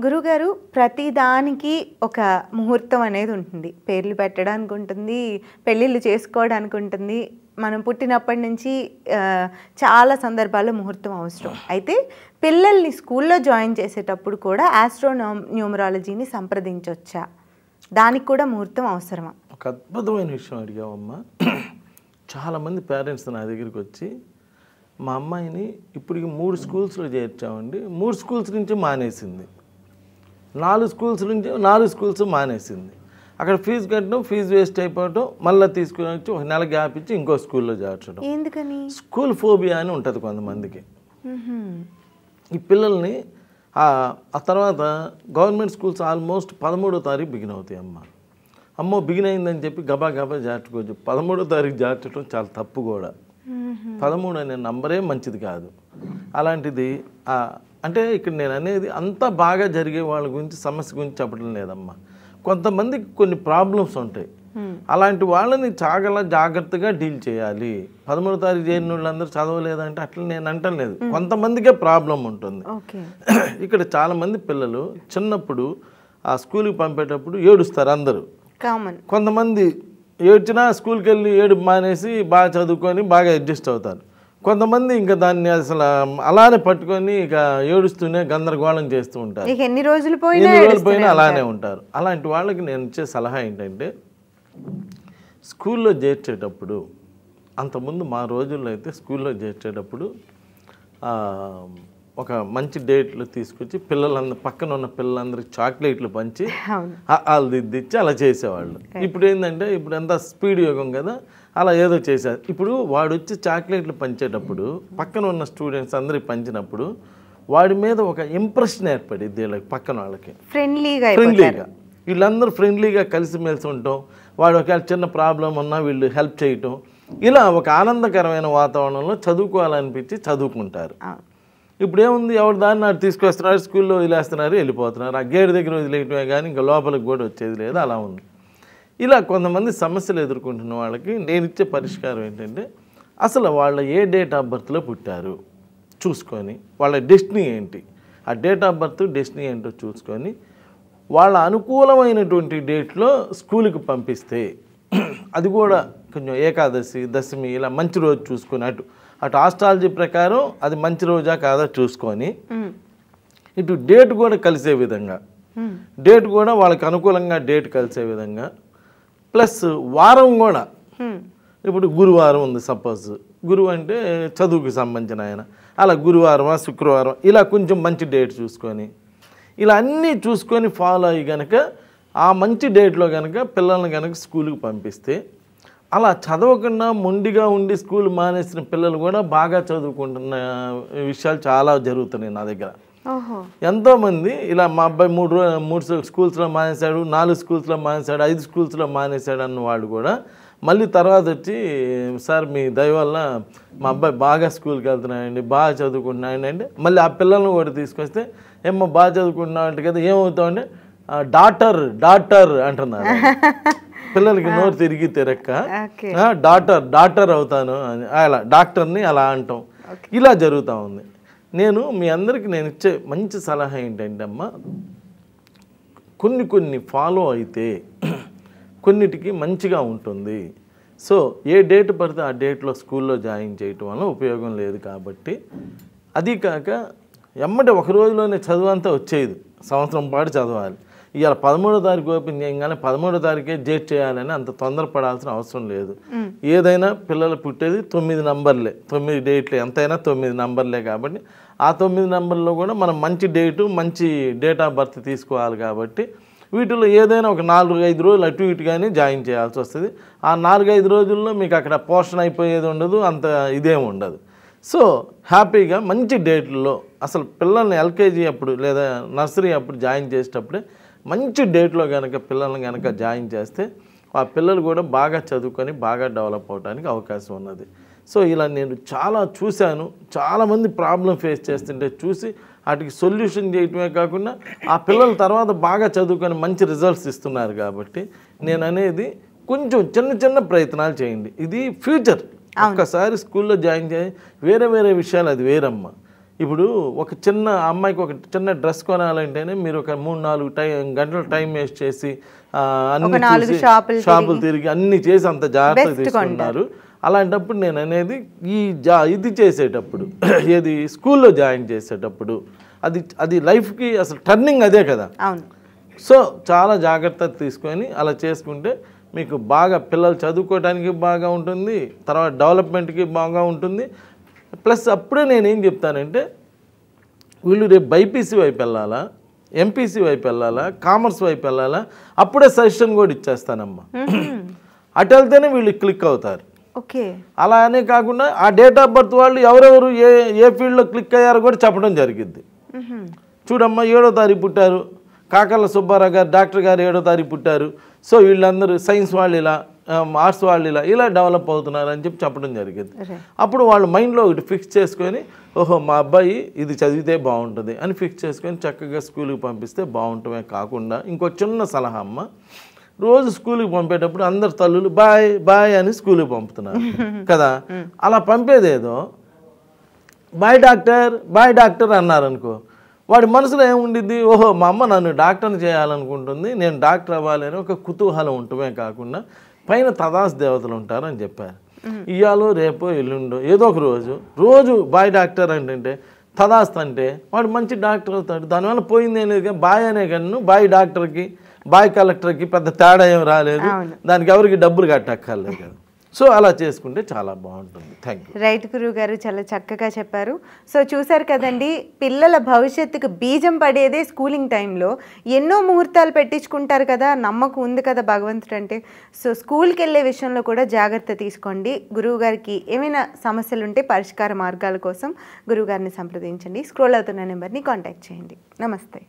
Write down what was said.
గురుగారు ప్రతి దానికి ఒక ముహూర్తం అనేది ఉంటుంది. పేర్లు పెట్టడానికి ఉంటుంది, పెళ్ళిళ్ళు చేసుకోవడానికి ఉంటుంది. మనం పుట్టినప్పటి నుంచి చాలా సందర్భాల్లో ముహూర్తం అవసరం. అయితే పిల్లల్ని స్కూల్లో జాయిన్ చేసేటప్పుడు కూడా న్యూమరాలజీని సంప్రదించవచ్చా? దానికి కూడా ముహూర్తం అవసరమా? ఒక అద్భుతమైన విషయం అడిగావమ్మా. చాలామంది పేరెంట్స్ నా దగ్గరికి వచ్చి మా అమ్మాయిని ఇప్పటికి 3 స్కూల్స్లో చేర్చామండి, 3 స్కూల్స్ నుంచి మానేసింది, 4 స్కూల్స్ నుంచి 4 స్కూల్స్ మానేసింది, అక్కడ ఫీజు కట్టడం, ఫీజు వేస్ట్ అయిపోవటం, మళ్ళీ తీసుకుని వచ్చి ఒక నెల గ్యాప్ ఇచ్చి ఇంకో స్కూల్లో చేర్చడం. ఎందుకని? స్కూల్ ఫోబియా అని ఉంటుంది కొంతమందికి. ఈ పిల్లల్ని ఆ తర్వాత గవర్నమెంట్ స్కూల్స్ ఆల్మోస్ట్ 13వ తారీఖు బిగిన్ అవుతాయి. అమ్మో బిగిన్ అయిందని చెప్పి గబా గబా చేర్చుకోవచ్చు. 13వ తారీఖు చేర్చడం చాలా తప్పు కూడా. 13 అనే నంబరే మంచిది కాదు. అలాంటిది అంటే ఇక్కడ నేను అనేది అంతా బాగా జరిగే వాళ్ళ గురించి, సమస్య గురించి చెప్పడం లేదమ్మా. కొంతమందికి కొన్ని ప్రాబ్లమ్స్ ఉంటాయి. అలాంటి వాళ్ళని చాలా జాగ్రత్తగా డీల్ చేయాలి. 13వ తారీఖు చేరిన వాళ్ళందరూ చదవలేదంటే అట్లా నేను అంటం లేదు, కొంతమందికే ప్రాబ్లం ఉంటుంది. ఇక్కడ చాలామంది పిల్లలు చిన్నప్పుడు ఆ స్కూల్కి పంపేటప్పుడు ఏడుస్తారు అందరూ. కొంతమంది ఏడ్చినా స్కూల్కి వెళ్ళి ఏడుపు మానేసి బాగా చదువుకొని బాగా అడ్జస్ట్ అవుతారు. కొంతమంది ఇంకా దాన్ని అసలు అలానే పట్టుకొని ఇక ఏడుస్తూనే గందరగోళం చేస్తూ ఉంటారు. ఎన్ని రోజులు పోయినా అలానే ఉంటారు. అలాంటి వాళ్ళకి నేను ఇచ్చే సలహా ఏంటంటే, స్కూల్లో చేర్చేటప్పుడు, అంతకుముందు మా రోజుల్లో అయితే స్కూల్లో చేర్చేటప్పుడు ఒక మంచి డేట్లు తీసుకొచ్చి పిల్లలందరూ, పక్కన ఉన్న పిల్లలందరికి చాక్లెట్లు పంచి వాళ్ళు దిద్దిచ్చి అలా చేసేవాళ్ళు. ఇప్పుడు ఏంటంటే ఇప్పుడు అంతా స్పీడ్ యోగం కదా, అలా ఏదో చేశారు. ఇప్పుడు వాడు వచ్చి చాక్లెట్లు పంచేటప్పుడు పక్కన ఉన్న స్టూడెంట్స్ అందరికి పంచినప్పుడు వాడి మీద ఒక ఇంప్రెషన్ ఏర్పడింది వీళ్ళకి, పక్కన వాళ్ళకి ఫ్రెండ్లీగా. వీళ్ళందరూ ఫ్రెండ్లీగా కలిసిమెలిసి ఉండటం, వాడు ఒకవేళ చిన్న ప్రాబ్లం ఉన్నా వీళ్ళు హెల్ప్ చేయటం, ఇలా ఒక ఆనందకరమైన వాతావరణంలో చదువుకోవాలనిపించి చదువుకుంటారు. ఇప్పుడు ఏముంది, ఎవరు దాన్ని నాడు తీసుకొస్తున్నారు, స్కూల్లో వదిలేస్తున్నారు, వెళ్ళిపోతున్నారు. ఆ గేట్ దగ్గర వదిలేయటమే కానీ ఇంకా లోపలికి కూడా వచ్చేది లేదు. అలా ఉంది. ఇలా కొంతమంది సమస్యలు ఎదుర్కొంటున్న వాళ్ళకి నేను ఇచ్చే పరిష్కారం ఏంటంటే, అసలు వాళ్ళ ఏ డేట్ ఆఫ్ బర్త్లో పుట్టారు చూసుకొని, వాళ్ళ డెస్టినీ ఏంటి, ఆ డేట్ ఆఫ్ బర్త్ డెస్టినీ ఏంటో చూసుకొని వాళ్ళ అనుకూలమైనటువంటి డేట్లో స్కూల్కి పంపిస్తే, అది కూడా కొంచెం ఏకాదశి, దశమి ఇలా మంచి రోజు చూసుకొని, అటు ఆస్ట్రాలజీ ప్రకారం అది మంచి రోజా కాదా చూసుకొని, ఇటు డేట్ కూడా కలిసే విధంగా, డేట్ కూడా వాళ్ళకి అనుకూలంగా డేట్ కలిసే విధంగా, ప్లస్ వారం కూడా. ఇప్పుడు గురువారం ఉంది సపోజ్, గురువు అంటే చదువుకి సంబంధించిన ఆయన, అలా గురువారమా శుక్రవారం ఇలా కొంచెం మంచి డేట్ చూసుకొని, ఇలా అన్నీ చూసుకొని ఫాలో అయ్యి కనుక ఆ మంచి డేట్లో కనుక పిల్లల్ని కనుక స్కూల్కి పంపిస్తే, అలా చదవకుండా మొండిగా ఉండి స్కూల్ మానేసిన పిల్లలు కూడా బాగా చదువుకుంటున్న విషయాలు చాలా జరుగుతున్నాయి నా దగ్గర. ఎంతోమంది ఇలా మా అబ్బాయి 3 స్కూల్స్లో మానేశాడు, 4 స్కూల్స్లో మానేశాడు, 5 స్కూల్స్లో మానేశాడు అన్న వాళ్ళు కూడా మళ్ళీ తర్వాత వచ్చి, సార్ మీ దయ వల్ల మా అబ్బాయి బాగా స్కూల్కి వెళ్తున్నాయండి, బాగా చదువుకుంటున్నాయండి అంటే, మళ్ళీ ఆ పిల్లలను కూడా తీసుకొస్తే, ఏమో బాగా చదువుకుంటున్నావు అంటే కదా, ఏమవుతావు అంటే డాక్టర్ అంటున్నారు. పిల్లలకి నోరు తిరిగి తిరక్క డాక్టర్ అవుతాను అని, అలా డాక్టర్ని అలా అంటాం. ఇలా జరుగుతూ ఉంది. నేను మీ అందరికీ నేను ఇచ్చే మంచి సలహా ఏంటంటే అమ్మా, కొన్ని ఫాలో అయితే కొన్నిటికి మంచిగా ఉంటుంది. సో ఏ డేట్ పడితే ఆ డేట్లో స్కూల్లో జాయిన్ చేయటం వల్ల ఉపయోగం లేదు. కాబట్టి అది కాక ఎమ్మటే ఒక రోజులోనే చదువు అంతా వచ్చేది, సంవత్సరం పాటు చదవాలి. ఇవాళ 13వ తారీఖు ఓపెన్ చేయగానే 13వ తారీఖే డేట్ చేయాలని అంత తొందరపడాల్సిన అవసరం లేదు. ఏదైనా పిల్లలు పుట్టేది 9 నంబర్లే, 9 డేట్లే, ఎంతైనా 9 నంబర్లే. కాబట్టి ఆ 9 నంబర్లో కూడా మనం మంచి డేటు, మంచి డేట్ ఆఫ్ బర్త్ తీసుకోవాలి. కాబట్టి వీటిలో ఏదైనా ఒక 4-5 రోజులు అటు ఇటుగానే జాయిన్ చేయాల్సి వస్తుంది. ఆ 4-5 రోజుల్లో మీకు అక్కడ పోర్షన్ అయిపోయేది ఉండదు, అంత ఇదేమి ఉండదు. సో హ్యాపీగా మంచి డేట్లో, అసలు పిల్లల్ని ఎల్కేజీ అప్పుడు లేదా నర్సరీ అప్పుడు జాయిన్ చేసేటప్పుడే మంచి డేట్లో కనుక పిల్లల్ని కనుక జాయిన్ చేస్తే ఆ పిల్లలు కూడా బాగా చదువుకొని బాగా డెవలప్ అవడానికి అవకాశం ఉన్నది. సో ఇలా నేను చాలా చూశాను, చాలామంది ప్రాబ్లం ఫేస్ చేస్తుంటే చూసి వాటికి సొల్యూషన్ చేయటమే కాకుండా ఆ పిల్లల తర్వాత బాగా చదువుకొని మంచి రిజల్ట్స్ ఇస్తున్నారు. కాబట్టి నేను అనేది కొంచెం చిన్న ప్రయత్నాలు చేయండి. ఇది ఫ్యూచర్. ఒక్కసారి స్కూల్లో జాయిన్ చేయి, వేరే విషయాలు అది వేరమ్మా. ఇప్పుడు ఒక చిన్న అమ్మాయికి ఒక చిన్న డ్రెస్ కొనాలంటేనే మీరు ఒక 3-4 గంటలు టైం వేస్ట్ చేసి అన్ని చూసి షాపులు తిరిగి అన్ని చేసి అంత జాగ్రత్తగా తీసుకున్నారు. అలాంటప్పుడు నేను అనేది ఇది చేసేటప్పుడు ఏది స్కూల్లో జాయిన్ చేసేటప్పుడు అది లైఫ్కి అసలు టర్నింగ్ అదే కదా. సో చాలా జాగ్రత్త తీసుకొని అలా చేసుకుంటే మీకు బాగా పిల్లలు చదువుకోవడానికి బాగా ఉంటుంది, తర్వాత డెవలప్మెంట్కి బాగా ఉంటుంది. ప్లస్ అప్పుడే నేనేం చెప్తానంటే వీళ్ళు రేపు బైపీసీ వైపు వెళ్ళాలా, ఎంపీసీ వైపు వెళ్ళాలా, కామర్స్ వైపు వెళ్ళాలా, అప్పుడే సజెషన్ కూడా ఇచ్చేస్తానమ్మా. అటు వెళ్తేనే వీళ్ళు క్లిక్ అవుతారు. అలా అనే కాకుండా ఆ డేట్ ఆఫ్ బర్త్ వాళ్ళు ఎవరెవరు ఏ ఫీల్డ్లో క్లిక్ అయ్యారో కూడా చెప్పడం జరిగింది. చూడమ్మా 7వ తారీఖు పుట్టారు, కాకర్ల సుబ్బారావు గారు డాక్టర్ గారు 7వ తారీఖు పుట్టారు. సో వీళ్ళందరూ సైన్స్ వాళ్ళు ఇలా, ఆర్ట్స్ వాళ్ళు ఇలా డెవలప్ అవుతున్నారు అని చెప్పడం జరిగింది. అప్పుడు వాళ్ళు మైండ్లో ఒకటి ఫిక్స్ చేసుకొని ఓహో మా అబ్బాయి ఇది చదివితే బాగుంటుంది అని ఫిక్స్ చేసుకొని చక్కగా స్కూల్కి పంపిస్తే బాగుంటుందే కాకుండా ఇంకో చిన్న సలహా అమ్మ, రోజు స్కూల్కి పంపేటప్పుడు అందరు తల్లులు బాయ్ బాయ్ అని స్కూల్కి పంపుతున్నారు కదా. అలా పంపేదేదో బాయ్ డాక్టర్ అన్నారనుకో, వాడి మనసులో ఏముండిద్ది, ఓహో మా అమ్మ నన్ను డాక్టర్ని చేయాలనుకుంటుంది, నేను డాక్టర్ అవ్వాలి అని ఒక కుతూహలం ఉంటమే కాకుండా పైన తదాస్ దేవతలు ఉంటారని చెప్పారు. ఇవాళ రేపో ఎల్లుండో ఏదో ఒక రోజు బాయ్ డాక్టర్ అంటే తదాస్త్ అంటే వాడు మంచి డాక్టర్ అవుతాడు. దానివల్ల పోయింది ఏం లేదు, బాయ్ అనే కన్ను బాయ్ డాక్టర్కి బాయ్ కలెక్టర్కి పెద్ద తేడా ఏం రాలేదు, దానికి ఎవరికి డబ్బులు కట్టక్కర్లేదు కదా. సో అలా చేసుకుంటే చాలా బాగుంటుంది. Thank you. రైట్ గురువు గారు, చాలా చక్కగా చెప్పారు. సో చూసారు కదండి, పిల్లల భవిష్యత్తుకు బీజం పడేదే స్కూలింగ్ టైంలో. ఎన్నో ముహూర్తాలు పెట్టించుకుంటారు కదా, నమ్మకం ఉంది కదా భగవంతుడు అంటే. సో స్కూల్కి వెళ్ళే విషయంలో కూడా జాగ్రత్త తీసుకోండి. గురువు గారికి ఏమైనా సమస్యలు ఉంటే పరిష్కార మార్గాల కోసం గురువు గారిని సంప్రదించండి. స్క్రోల్ అవుతున్న నెంబర్ని కాంటాక్ట్ చేయండి. నమస్తే.